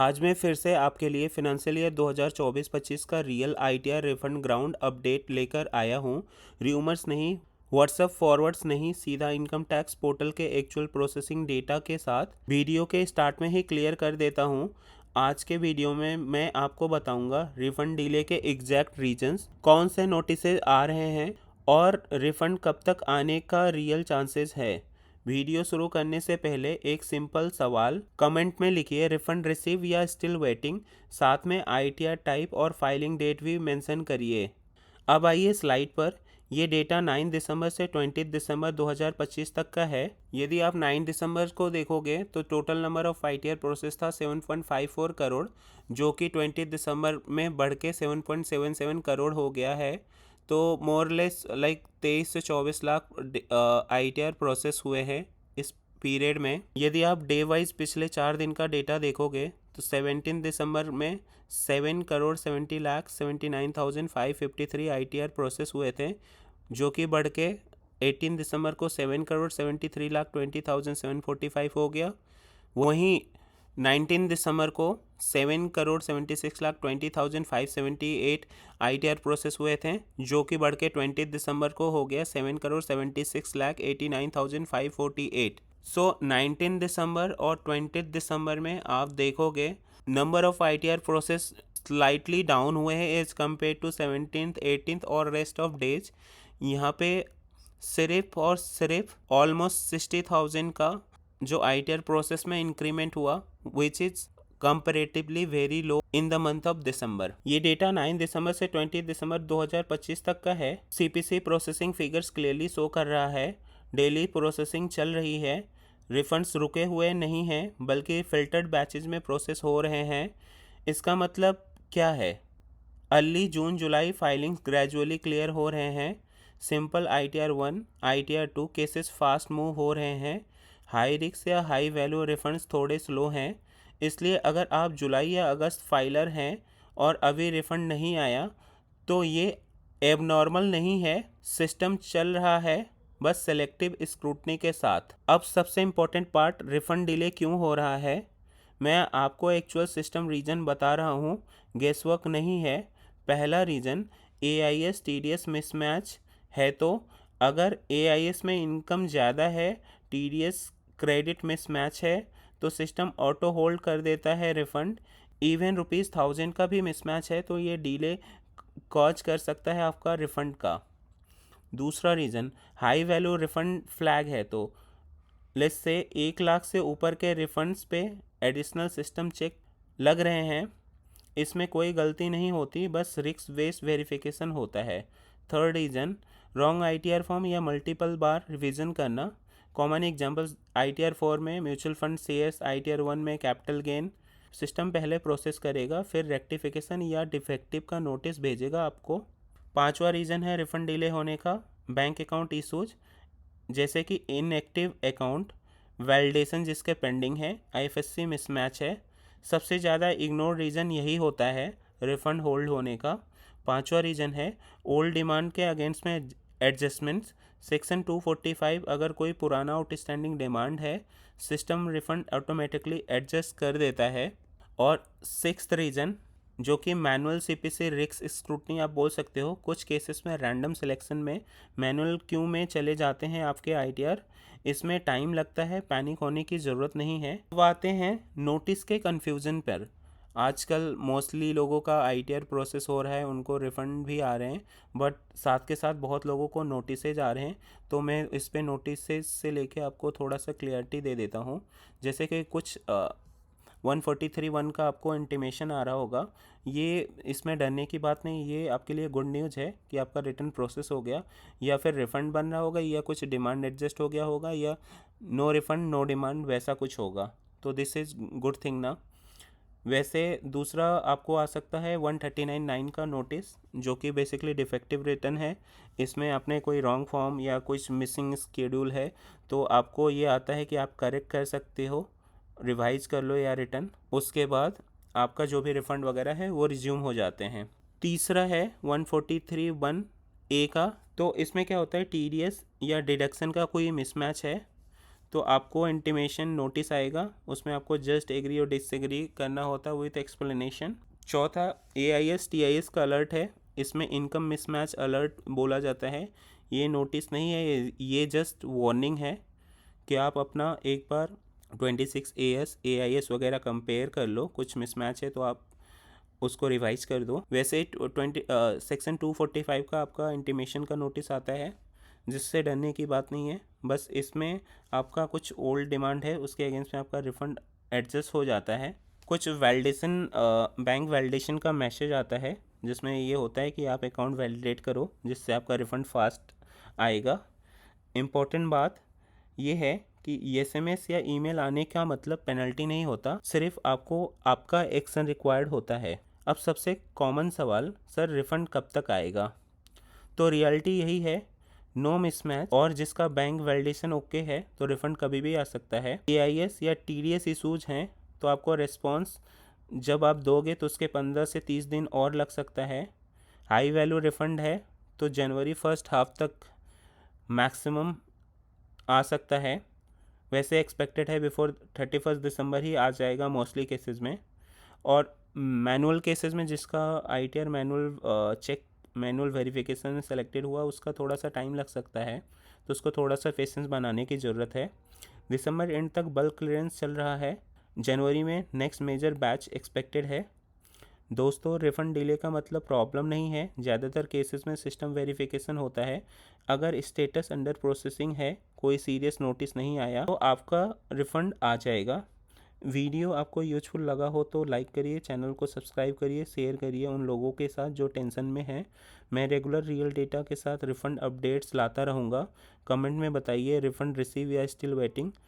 आज मैं फिर से आपके लिए फिनंशियल ईयर 2024-25 का real ITR refund ground update लेकर आया हूँ। र्यूमर्स नहीं, व्हाट्सएप फॉरवर्ड्स नहीं, सीधा इनकम टैक्स पोर्टल के एक्चुअल प्रोसेसिंग डेटा के साथ वीडियो के स्टार्ट में ही क्लियर कर देता हूँ। आज के वीडियो में मैं आपको बताऊंगा रिफंड डिले के एग्जैक्ट रीजंस, कौन से नोटिसेज आ रहे हैं और रिफंड कब तक आने का रियल चांसेस है। वीडियो शुरू करने से पहले एक सिंपल सवाल कमेंट में लिखिए, रिफंड रिसीव या स्टिल वेटिंग। साथ में आईटीआर टाइप और फाइलिंग डेट भी मेंशन करिए। अब आइए स्लाइड पर। ये डेटा 9 दिसंबर से 20 दिसंबर 2025 तक का है। यदि आप 9 दिसंबर को देखोगे तो total number of ITR process था 7.54 करोड़, जो कि 20 दिसंबर में बढ़ के 7.77 करोड़ हो गया है। तो मोरलेस लाइक 23 से 24 लाख आईटीआर प्रोसेस हुए हैं इस पीरियड में। यदि आप डे वाइज पिछले 4 दिन का डेटा देखोगे तो 17 दिसंबर में 7 करोड़ 70 लाख 79,553 आईटीआर प्रोसेस हुए थे, जो कि बढ़ के 18 दिसंबर को 7 करोड़ 73 लाख 20,745 हो गया। वहीं 19 दिसंबर को 7 करोड़ 76 लाख 20,578 आईटीआर प्रोसेस हुए थे, जो कि बढ़ के 20 दिसंबर को हो गया 7 करोड़ 76 लाख 89,548। सो 19 दिसंबर और 20 दिसंबर में आप देखोगे number of ITR process slightly down हुए हैं as compare to 17th 18th और रेस्ट ऑफ डेज। यहाँ पे सिर्फ और सिर्फ ऑलमोस्ट 60,000 का जो आईटीआर प्रोसेस में इंक्रीमेंट हुआ, which is comparatively very low in the month of December. ये डेटा 9 दिसंबर से 20 दिसंबर 2025 तक का है। CPC processing figures clearly show कर रहा है डेली प्रोसेसिंग चल रही है। रिफंड्स रुके हुए नहीं हैं, बल्कि फिल्टर्ड बैचेज में प्रोसेस हो रहे हैं। इसका मतलब क्या है? अर्ली जून जुलाई फाइलिंग्स ग्रेजुअली क्लियर हो रहे हैं। Simple ITR 1 ITR 2 cases fast move हो रहे हैं। हाई रिस्क या हाई वैल्यू रिफंड्स थोड़े स्लो हैं। इसलिए अगर आप जुलाई या अगस्त फाइलर हैं और अभी रिफंड नहीं आया तो ये एबनॉर्मल नहीं है, सिस्टम चल रहा है, बस सेलेक्टिव स्क्रूटनी के साथ। अब सबसे इम्पोर्टेंट पार्ट, रिफंड डिले क्यों हो रहा है। मैं आपको एक्चुअल सिस्टम रीजन बता रहा हूँ, गेसवर्क नहीं है। पहला रीज़न एआईएस टीडीएस मिसमैच है। तो अगर एआईएस में इनकम ज़्यादा है, टीडीएस क्रेडिट मिसमैच है, तो सिस्टम ऑटो होल्ड कर देता है रिफ़ंड। इवन ₹1000 का भी मिसमैच है तो ये डिले कॉज कर सकता है आपका रिफ़ंड का। दूसरा reason high value refund flag है। तो लेट्स से 1 लाख से ऊपर के रिफ़ंड्स पे एडिशनल सिस्टम चेक लग रहे हैं। इसमें कोई गलती नहीं होती, बस रिस्क बेस्ड वेरिफिकेशन होता है। Third reason wrong ITR form या मल्टीपल बार रिवीजन करना। कॉमन एग्जांपल्स आईटीआर 4 में म्यूचुअल फंड शेयर्स, आईटीआर 1 में कैपिटल गेन। सिस्टम पहले प्रोसेस करेगा, फिर रेक्टिफिकेशन या डिफेक्टिव का नोटिस भेजेगा आपको। पांचवा रीज़न है रिफंड डिले होने का बैंक अकाउंट इशूज, जैसे कि इनएक्टिव अकाउंट, वैलिडेशन जिसके पेंडिंग है, आईएफएससी मिसमैच है। सबसे ज़्यादा इग्नोर रीज़न यही होता है रिफ़ंड होल्ड होने का। पांचवा रीज़न है ओल्ड डिमांड के अगेंस्ट में एडजस्टमेंट्स। सेक्शन 245 अगर कोई पुराना आउटस्टैंडिंग डिमांड है, सिस्टम रिफ़ंड ऑटोमेटिकली एडजस्ट कर देता है। और सिक्स्थ रीज़न जो कि मैनुअल सीपीसी रिस्क स्क्रूटनी आप बोल सकते हो। कुछ केसेस में रैंडम सिलेक्शन में मैनुअल क्यू में चले जाते हैं आपके आईटीआर। इसमें टाइम लगता है, पैनिक होने की ज़रूरत नहीं है। अब आते हैं नोटिस के कन्फ्यूज़न पर। आजकल मोस्टली लोगों का आईटीआर प्रोसेस हो रहा है, उनको रिफ़ंड भी आ रहे हैं, बट साथ के साथ बहुत लोगों को नोटिसेज आ रहे हैं। तो मैं इस पे नोटिसेज से लेके आपको थोड़ा सा क्लियरिटी दे देता हूँ। जैसे कि कुछ 143(1) का आपको इंटीमेशन आ रहा होगा। ये इसमें डरने की बात नहीं, ये आपके लिए गुड न्यूज़ है कि आपका रिटर्न प्रोसेस हो गया, या फिर रिफ़ंड बन रहा होगा, या कुछ डिमांड एडजस्ट हो गया होगा, या नो रिफ़ंड नो डिमांड वैसा कुछ होगा। तो दिस इज़ गुड थिंग ना। वैसे दूसरा आपको आ सकता है 139(9) का नोटिस, जो कि बेसिकली डिफेक्टिव रिटर्न है। इसमें आपने कोई रॉन्ग फॉर्म या कुछ मिसिंग स्केड्यूल है, तो आपको ये आता है कि आप करेक्ट कर सकते हो, रिवाइज कर लो या रिटर्न। उसके बाद आपका जो भी रिफ़ंड वगैरह है वो रिज्यूम हो जाते हैं। तीसरा है 143(1) ए का। तो इसमें क्या होता है, टीडीएस या डिडक्शन का कोई मिसमैच है, तो आपको इंटीमेशन नोटिस आएगा, उसमें आपको जस्ट एग्री और डिसएग्री करना होता है विथ एक्सप्लेनेशन। चौथा AIS TIS का अलर्ट है, इसमें इनकम मिसमैच अलर्ट बोला जाता है। ये नोटिस नहीं है, ये जस्ट वार्निंग है कि आप अपना एक बार 26AS AIS वगैरह कंपेयर कर लो, कुछ मिसमैच है तो आप उसको रिवाइज कर दो। वैसे सेक्शन 245 का आपका इंटीमेशन का नोटिस आता है, जिससे डरने की बात नहीं है। बस इसमें आपका कुछ ओल्ड डिमांड है, उसके अगेंस्ट में आपका रिफ़ंड एडजस्ट हो जाता है। कुछ वैलिडेशन बैंक वैलिडेशन का मैसेज आता है, जिसमें ये होता है कि आप अकाउंट वैलिडेट करो, जिससे आपका रिफ़ंड फास्ट आएगा। इम्पोर्टेंट बात ये है कि SMS या ईमेल आने का मतलब पेनल्टी नहीं होता, सिर्फ आपको आपका एक्शन रिक्वायर्ड होता है। अब सबसे कॉमन सवाल, सर रिफ़ंड कब तक आएगा? तो रियलिटी यही है, नो मिसमैच और जिसका बैंक वैलिडेशन ओके है तो रिफ़ंड कभी भी आ सकता है। AIS या TDS इशूज़ हैं तो आपको रिस्पॉन्स जब आप दोगे तो उसके 15 से 30 दिन और लग सकता है। हाई वैल्यू रिफ़ंड है तो जनवरी फर्स्ट हाफ तक मैक्सिमम आ सकता है। वैसे एक्सपेक्टेड है बिफोर 31 दिसंबर ही आ जाएगा मोस्टली केसेस में। और मैनुअल केसेस में जिसका ITR मैनुअल वेरिफिकेशन में सेलेक्टेड हुआ, उसका थोड़ा सा टाइम लग सकता है, तो उसको थोड़ा सा पेशेंस बनाने की ज़रूरत है। दिसंबर एंड तक बल्क क्लियरेंस चल रहा है, जनवरी में नेक्स्ट मेजर बैच एक्सपेक्टेड है। दोस्तों रिफ़ंड डिले का मतलब प्रॉब्लम नहीं है, ज़्यादातर केसेस में सिस्टम वेरिफिकेशन होता है। अगर स्टेटस अंडर प्रोसेसिंग है, कोई सीरियस नोटिस नहीं आया, तो आपका रिफ़ंड आ जाएगा। वीडियो आपको यूजफुल लगा हो तो लाइक करिए, चैनल को सब्सक्राइब करिए, शेयर करिए उन लोगों के साथ जो टेंशन में हैं। मैं रेगुलर रियल डेटा के साथ रिफ़ंड अपडेट्स लाता रहूँगा। कमेंट में बताइए रिफ़ंड रिसीव या स्टिल वेटिंग।